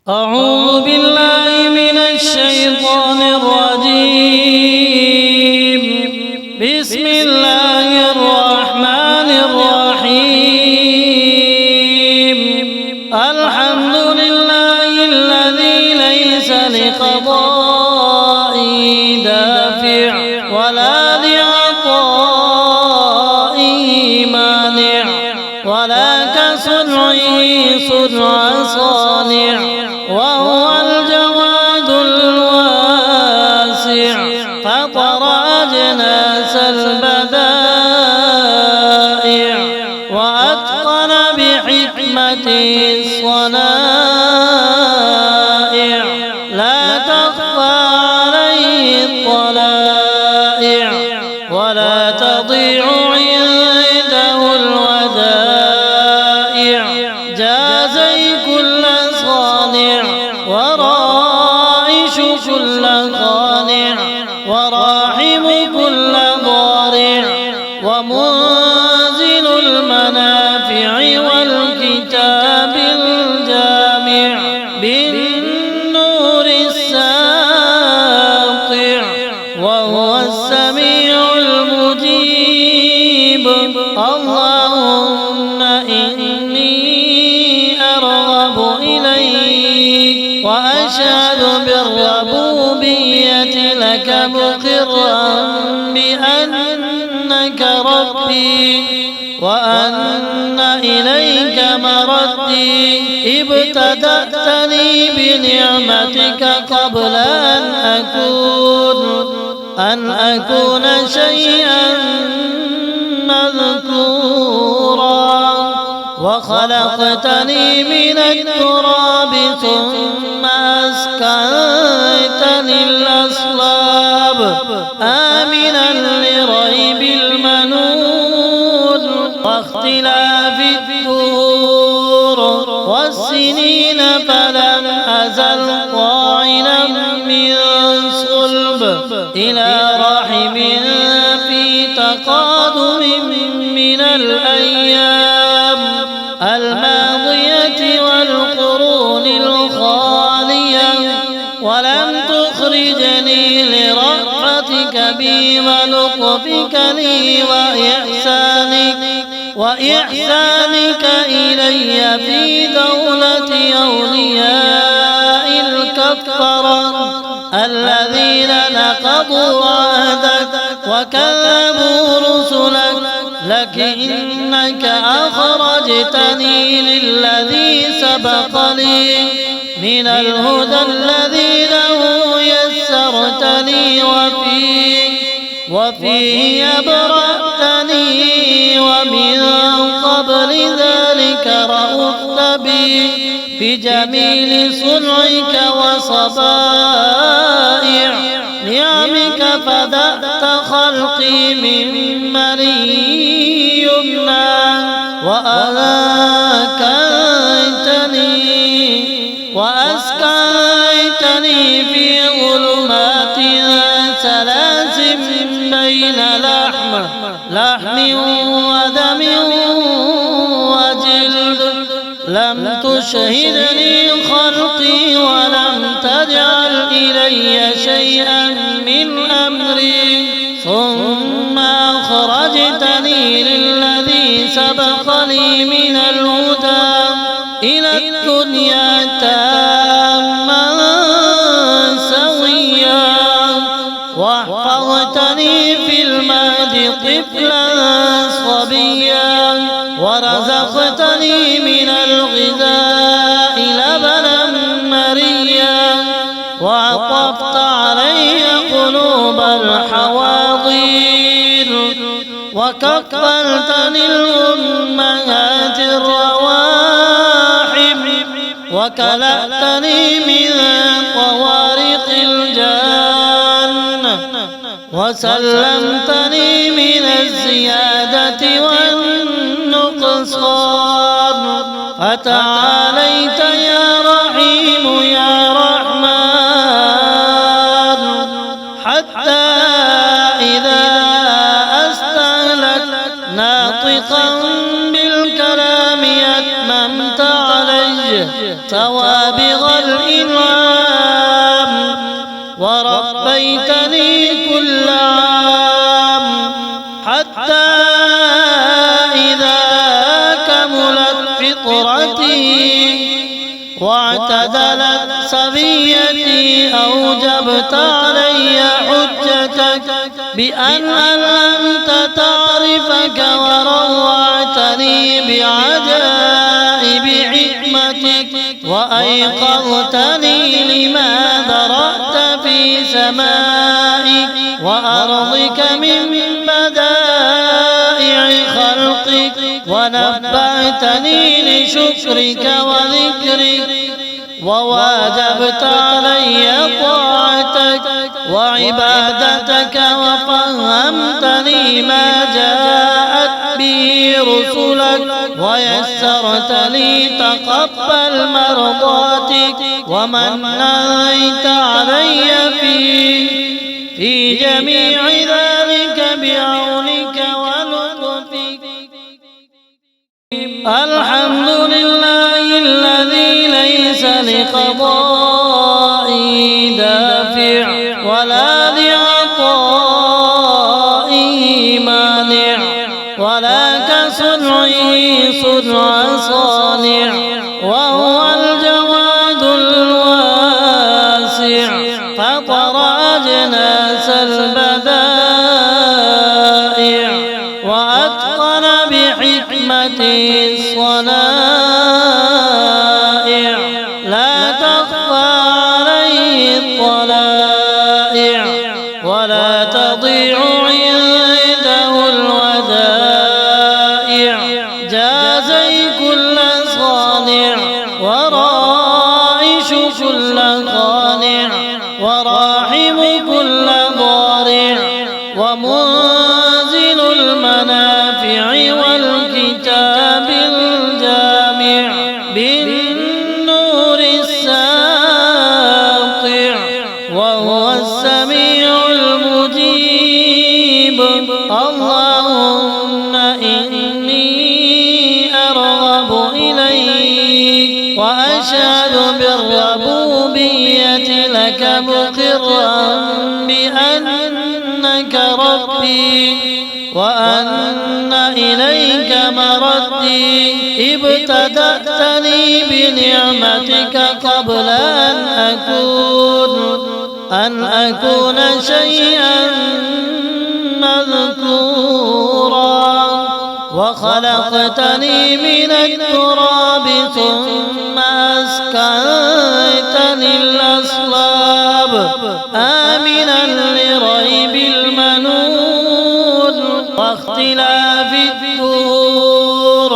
أعوذ بالله من الشيطان الرجيم. بسم الله الرحمن الرحيم. الحمد لله الذي ليس لقضائه دافع ولا لعطائه مانع ولا كصنعه صنع صانع، وهو الجواد الواسع فطر أجناس البدائع وأتقن بحكمته الصنائع، لا تخفى عليه الطلائع ولا تضيع عنده الودائع. جازي كل صانع ورائش كل قانع وراحم كل ضارع ومنزل المنافع والكتاب الجامع بالنور الساطع، وهو السميع المجيب. اللهم إني أرغب إليك وأشهد بالربوبية لك مقرا بأنك ربي وأن إليك مردي. ابتدأتني بنعمتك قبل أن أكون شيئا مذكورا، وخلقتني من التراب ثم أسكنتني الأصلاب آمنا لريب المنون واختلاف الدهور والسنين، فلم أزل طاعنا من صلب إلى رحم في تقادم من الأيام الماضية والقرون الخالية، ولم تخرجني لرأفتك بي ولطفك لي وإحسانك إلي في دولة أولياء الكفرة الذين نقضوا عهدك وكذبوا رسلك. لكنك أخرجتني للذي سبق لي من الهدى الذي له يسرتني وفيه أبرأتني، ومن قبل ذلك رأفت بي بجميل صنعك وصبائع نعمك. فدأت خلقي من مني يمنى وأسكنتني في ظلمات ثلاث بين لحم ودم وجلد. لم تشهدني خلقي ولم تجعل إلي شيئا من أمري، ثم أخرجتني للذي سبق لي من الهدى إلى الدنيا تاما سويا، واحفظتني في المهد طفلا صبيا، ورزقتني من الغذاء لبنا مريا، وعطفت علي قلوب الحواضير، وكفلتني الأمهات الرواحم، وكلأتني من طوارق الجنة، وسلمتني من الزيادة والنقصان. فتعاليت يا رحيم يا رحمن، حتى إذا أستهلك ناطقا بالكلام أتممت عليه سوابغ واعتدلت سبيتي أوجبت علي حجتك بأن علمت تعرفك وروعتني بعجائب حكمتك وأيقظتني لما ذرأت في سمائك وأرضك من بدائع خلقك ونبهتني لشكرك وذكرك وواجبت علي طاعتك وعبادتك وفهمتني ما جاءت به رسلك ويسرت لي تقبل مرضاتك ومنيت علي في جميع ذلك بعونك ولطفك. الحمد لله الذي ليس لقضائي دافع ولا لعطائه مانع ولا كصنعه صنع صانع وهو الجواد الواسع فطر أجناس البدائع وأتقن بحكمته الصنائع لا تخفى عليه الطلائع ولا تضيع عنده الودائع جازي كل صانع ورائش كل قانع وراحم كل ضارع ومنزل المنافع والكتاب الجامع بالنور الساطع وهو السميع المجيب. اللهم إني أرغب إليك وأشهد بالربوبية لك مقرا بأنك ربي وأن إليك مردي ابتدأتني بنعمتك قبل أن أكون شيئا مذكورا وخلقتني من التراب ثم أسكنتني الأصلاب آمنا لريب المنون واختلاف الدهور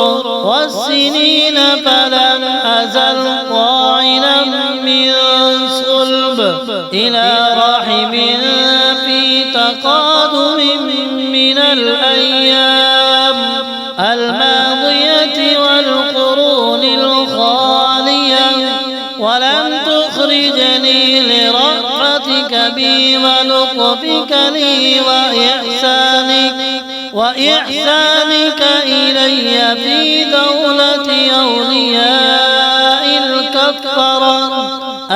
والسنين فلم أزل طاعنا من صلب إلى رحم في تقادم من الأيام الماضية والقرون الخالية ولم تخرجني لرأفتك بي ولطفك لي وإحسانك إلي في دولة أولياء الكفرة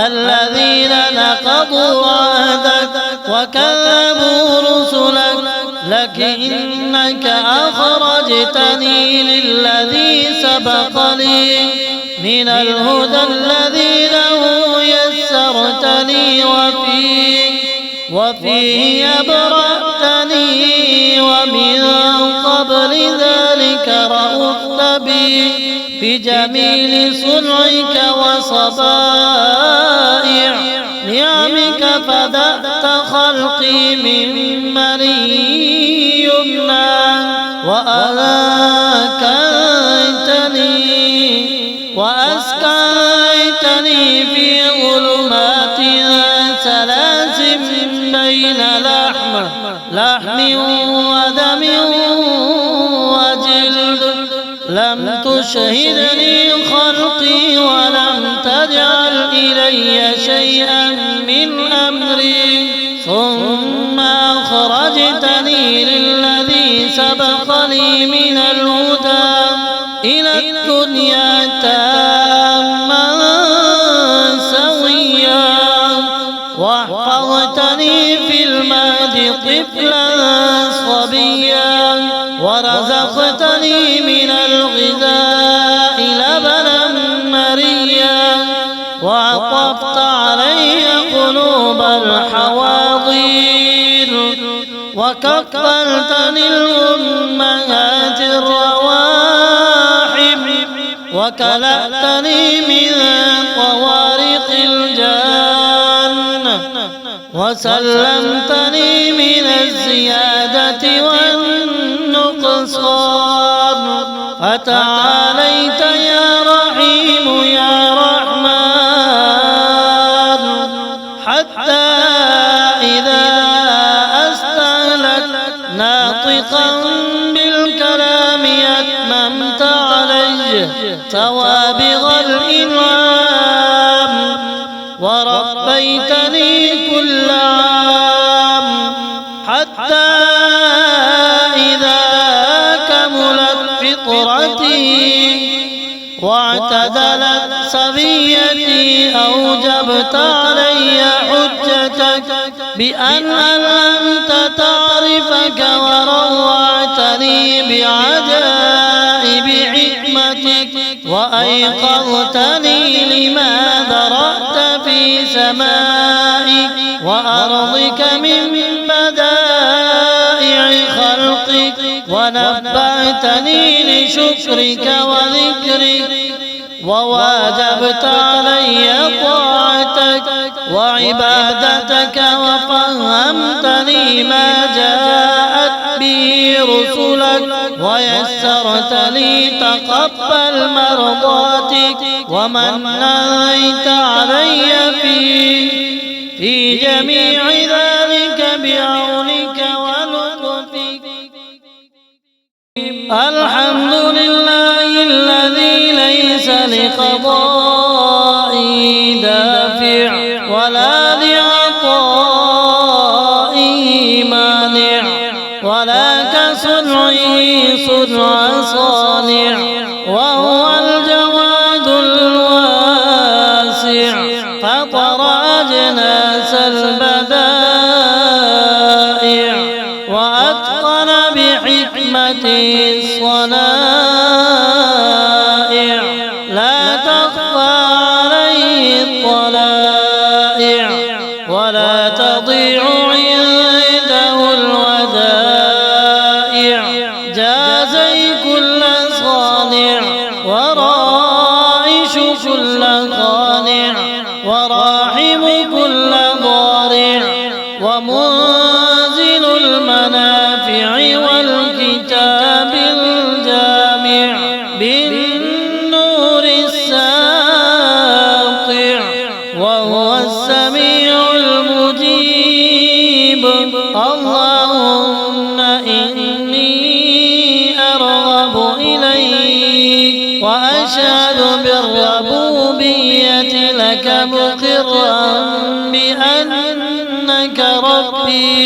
الذين نقضوا عهدك وكذبوا رسلك لك إنك أخرجتني للذي سبق لي من الهدى الذي له يسرتني وفيه أبرأتني ومن قبل ذلك رأفت بي بجميل صنعك وصبائع نعمك فدأت خلقي من مني يمنى وأسكنتني في ظلمات ثلاث بين لحم ودم وجلد لم تشهدني خلقي ولم تجعل إلي شيئا من أمري ثم أخرجتني للذي سبق لي من الهدى إلى الدنيا تاما سويا واحفظتني في المهد طفلا صبيا ورزقتني من الغذاء لبنا مريا وعطفت علي قلوب الحواضير، وكفلتني الأمهات الرواحم، وكلأتني من طوارق الجنة، وسلمتني من الزيادة والنقصان. فتعاليت يا رحيم يا رحمن، حتى إذا أستهلك ناطقا بالكلام أتممت عليه سوابغ الإنعام، وربيتني كل عام، حتى إذا كملت فطرتي واعتدلت سبيتي أوجبت علي حجتك بأن ألمت تعرفك وروعتني بعجائب حكمتك، وأيقظتني لما ذرأت في سمائك وأرضك من بدائع خلقك، ونبعتني لشكرك وذكرك، وواجبت علي طاعتك وعبادتك، وفهمتني ما جاءت به رسلك، ويسرت لي تقبل مرضاتك، ومنيت علي في جميع ذلك بعونك ولطفك. الحمد لله الذي ليس لقضائي دافع ولا لعطائي مانع، ولا كصنعه صنع صانع، وهو الجواد الواسع، فطر أجناس البدائع، وأتقن بحكمته الصنائع، لا تخفى عليه الطلائع، ولا تضيع عنده الودائع. جازي كل صانع، ورائش كل قانع، وراحم كل ضارع، ومنزل المنافع والكتاب الجامع بالنور الساطع، وهو السميع المجيب. اللهم إني أرغب إليك وأشهد بالربوبية لك مقرا بأنك ربي،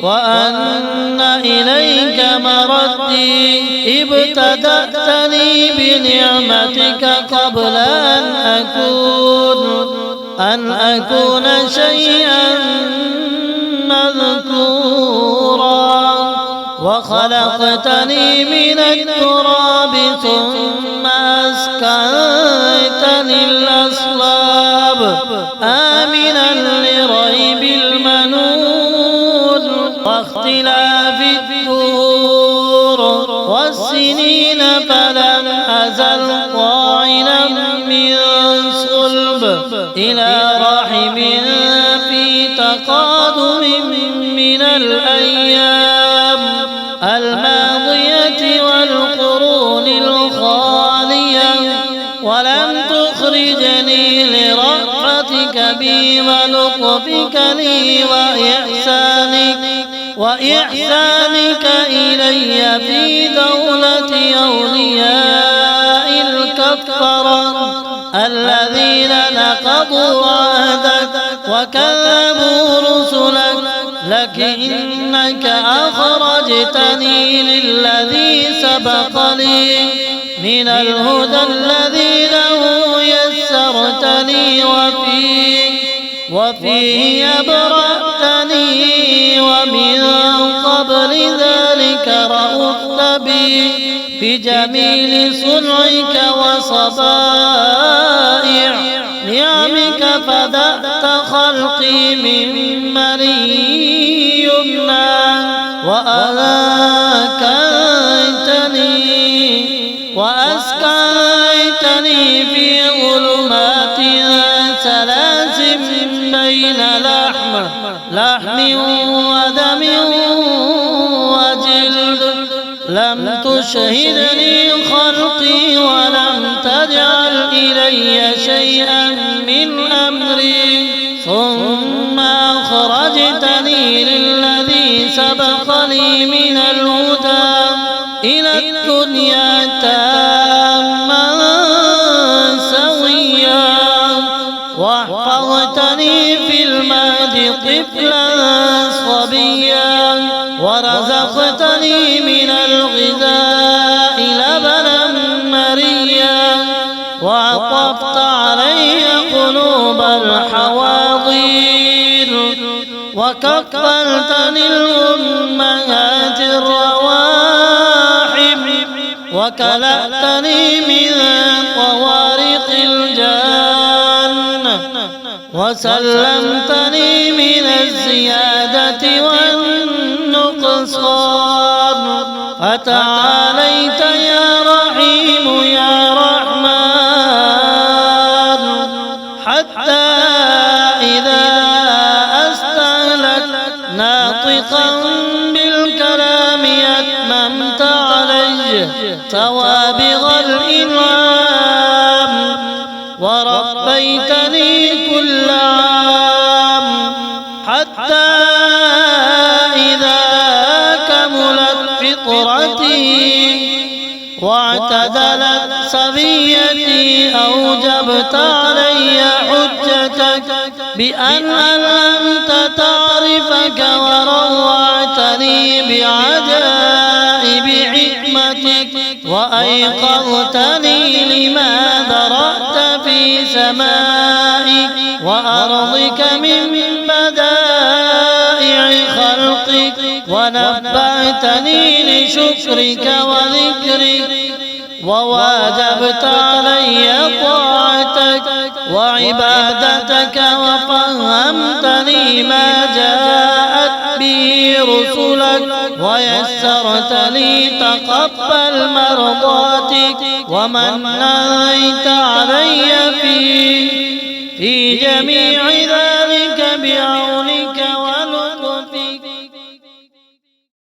وأن إليك مردي. ابتدأتني بنعمتك قبل أن أكون شيئا مذكورا، وخلقتني من التراب ثم أسكنتني الأصلاب آمنا لريب المنون واختلاف الدهور والسنين، فلم أزل طاعنا من صلب إلى رحم في تقادم من الأيام الماضية والقرون الخالية، ولم تخرجني لرأفتك بي ولطفك لي وإحسانك إلي في دولة أولياء الكفرة الذين نقضوا عهدك وكذبوا رسلك، لكنك أخرجتني للذي سبق لي من الهدى الذي له يسرتني، وفيه أبرأتني، ومن قبل ذلك رأفت بي بجميل صنعك وصبائع قيامك فدأت خلقي من مني يمنى وأسكنتني في ظلمات ثلاث بين لحم ودم وجلد لم تشهدني خلقي ولم تجعل إلي شيئا من أمري ثم أخرجتني للذي سبق لي من الهدى إلى الدنيا تاما سويا وحفظتني في المهد طفلا صبيا ورزقتني من الغذاء لبنا مريا وعطفت علي قلوب الحواضير وكفلتني الأمهات الرواحم وكلأتني من طوارق الجنة وسلمتني من الزيادة والنقصان فتعاليت يا رحيم يا رحمن حتى إذا أستهلك ناطقا بالكلام أتممت عليه سوابغ الإنعام وربيتني كل عام حتى إذا كملت فطرتي واعتدلت سبيتي أوجبت علي حجتك بأن أنت تعرفك وروعتني بعجائب حكمتك وأيقظتني لما ذرأت في سمائك وأرضك من بدائع خلقك ونبهتني لشكرك وذكرك وواجبت علي طاعتك وعبادتك وفهمتني ما جاءت به رسلك ويسرت لي تقبل مرضاتك ومنيت علي في جميع ذلك بعظمتك